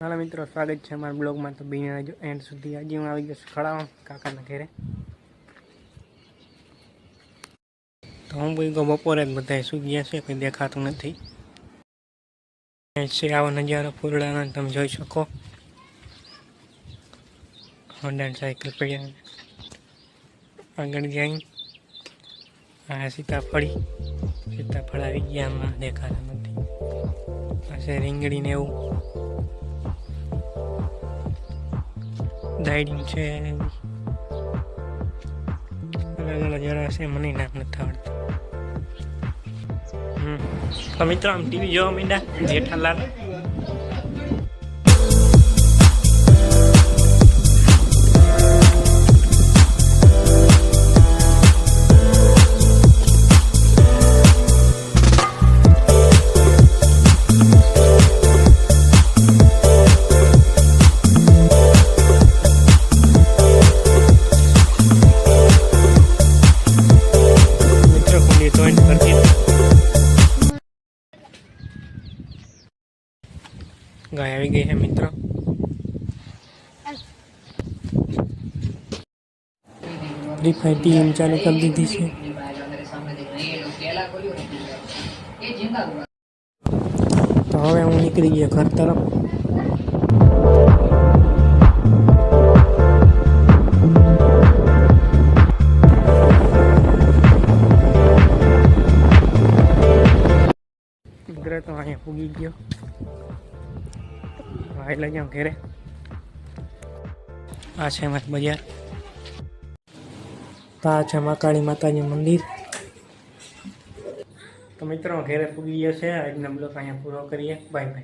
હાલો મિત્રો, સ્વાગત છે અમારા બ્લોગમાં. તો બી જો એન્ડ સુધી. આજે હું આવી ગયો ખડાવા કાકાના ઘરે. તો હું બી ગયો બપોરે જ, બધા સુઈ ગયા છે, કંઈ દેખાતું નથી. છે આવો નજારો ફૂલડાનો તમે જોઈ શકો. હોન્ડા સાયકલ પડ્યા આગળ જાય. આ સીતાફળ આવી ગયા, આમાં દેખાતા નથી. પાસે રીંગણી ને એવું દાયડી છે. અલગ અલગ જરા છે, મને નામ નથી આવડતું. તો મિત્રો આમ ટીવી જોવા માંડ્યા જેઠાલાલ. ગાય આવી ગઈ છે મિત્રો. ટીમ ચાલુ કરી દીધી છે. તો હવે હું નીકળી ગયો ઘર તરફ. તો અહીંયા પૂગી ગયો. એટલે જાઉં ઘેરે. આ છે અમારી બજાર. તો આ છે મહાકાળી માતાજી મંદિર. તો મિત્રો ઘેરે પૂગી ગયો છે. આજનો બ્લોગ અહીંયા પૂરો કરીએ. Bye bye.